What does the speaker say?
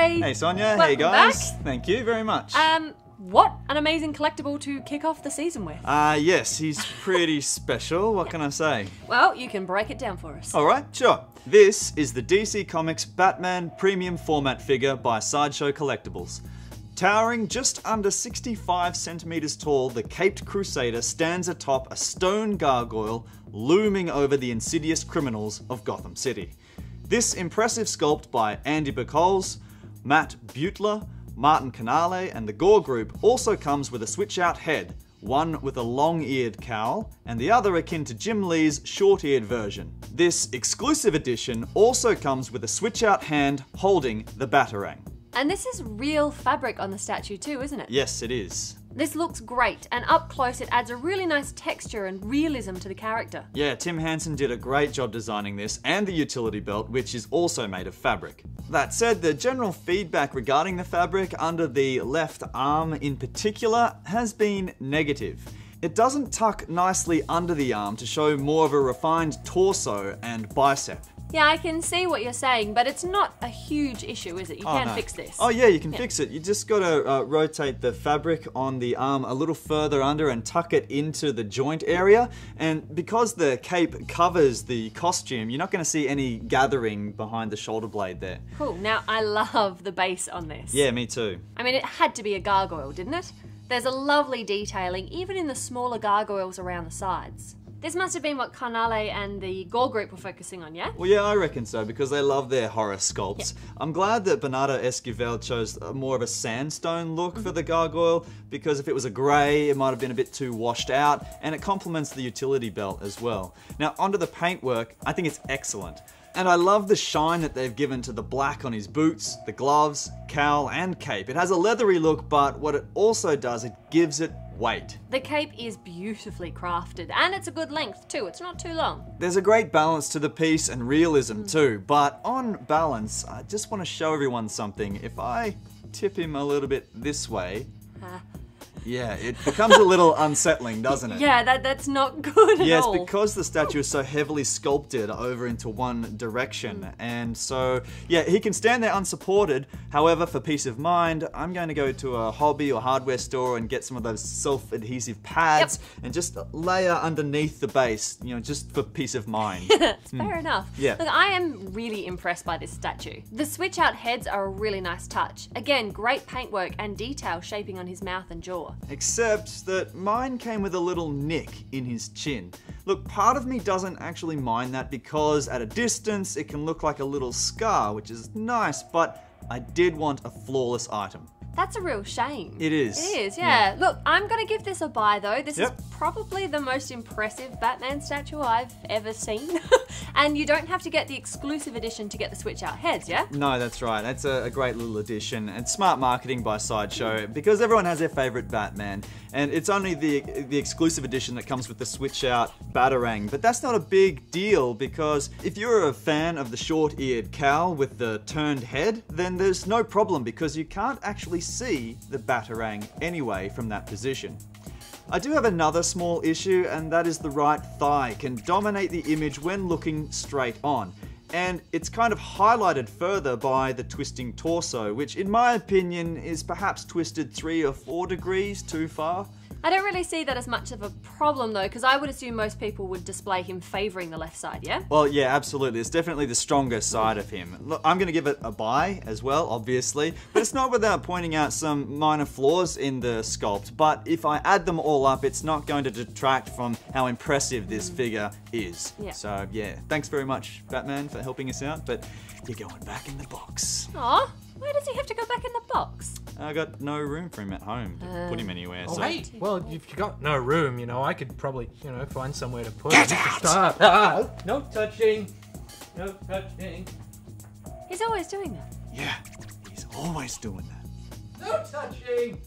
Hey. Hey Sonia, Welcome hey guys. back. Thank you very much. What an amazing collectible to kick off the season with. Yes, he's pretty special. What can I say? Well, you can break it down for us. Alright, sure. This is the DC Comics Batman premium format figure by Sideshow Collectibles. Towering just under 65 centimeters tall, the Caped Crusader stands atop a stone gargoyle looming over the insidious criminals of Gotham City. This impressive sculpt by Andy Buchholz, Matt Butler, Martin Canale and the Gore Group also comes with a switch-out head, one with a long-eared cowl and the other akin to Jim Lee's short-eared version. This exclusive edition also comes with a switch-out hand holding the Batarang. And this is real fabric on the statue too, isn't it? Yes, it is. This looks great, and up close it adds a really nice texture and realism to the character. Yeah, Tim Hansen did a great job designing this and the utility belt, which is also made of fabric. That said, the general feedback regarding the fabric under the left arm in particular has been negative. It doesn't tuck nicely under the arm to show more of a refined torso and bicep. Yeah, I can see what you're saying, but it's not a huge issue, is it? You can fix this. Oh yeah, you can fix it. You just gotta rotate the fabric on the arm a little further under and tuck it into the joint area. And because the cape covers the costume, you're not gonna see any gathering behind the shoulder blade there. Cool. Now, I love the base on this. Yeah, me too. I mean, it had to be a gargoyle, didn't it? There's a lovely detailing, even in the smaller gargoyles around the sides. This must have been what Canale and the Gore Group were focusing on, yeah? Well, yeah, I reckon so, because they love their horror sculpts. Yeah. I'm glad that Bernardo Esquivel chose more of a sandstone look for the gargoyle, because if it was a grey, it might have been a bit too washed out, and it complements the utility belt as well. Now, onto the paintwork, I think it's excellent. And I love the shine that they've given to the black on his boots, the gloves, cowl, and cape. It has a leathery look, but what it also does, it gives it weight. The cape is beautifully crafted, and it's a good length too, it's not too long. There's a great balance to the piece and realism too, but on balance, I just want to show everyone something. If I tip him a little bit this way, yeah, it becomes a little unsettling, doesn't it? Yeah, that's not good at all. Yes, because the statue is so heavily sculpted over into one direction. And so, yeah, he can stand there unsupported. However, for peace of mind, I'm going to go to a hobby or hardware store and get some of those self-adhesive pads and just layer underneath the base, you know, just for peace of mind. Fair enough. Yeah. Look, I am really impressed by this statue. The switch-out heads are a really nice touch. Again, great paintwork and detail shaping on his mouth and jaw. Except that mine came with a little nick in his chin. Look, part of me doesn't actually mind that because at a distance it can look like a little scar, which is nice, but I did want a flawless item. That's a real shame. It is. It is, yeah. Look, I'm gonna give this a buy though. This is probably the most impressive Batman statue I've ever seen. And you don't have to get the exclusive edition to get the switch out heads, yeah? No, that's right. That's a great little addition. And smart marketing by Sideshow because everyone has their favorite Batman. And it's only the exclusive edition that comes with the switch out Batarang. But that's not a big deal because if you're a fan of the short-eared cowl with the turned head, then there's no problem because you can't actually see the Batarang anyway from that position. I do have another small issue, and that is the right thigh can dominate the image when looking straight on. And it's kind of highlighted further by the twisting torso, which in my opinion is perhaps twisted 3 or 4 degrees too far. I don't really see that as much of a problem though, because I would assume most people would display him favouring the left side, yeah? Well, yeah, absolutely. It's definitely the stronger side of him. Look, I'm going to give it a buy as well, obviously, but it's not without pointing out some minor flaws in the sculpt. But if I add them all up, it's not going to detract from how impressive this figure is. Yeah. So, yeah, thanks very much, Batman, for helping us out, but you're going back in the box. Aw, why does he have to go back in the box? I got no room for him at home to put him anywhere. Oh, so. hey, well, if you got no room, you know, I could probably, you know, find somewhere to put Get him. out! No touching. No touching. He's always doing that. Yeah, he's always doing that. No touching.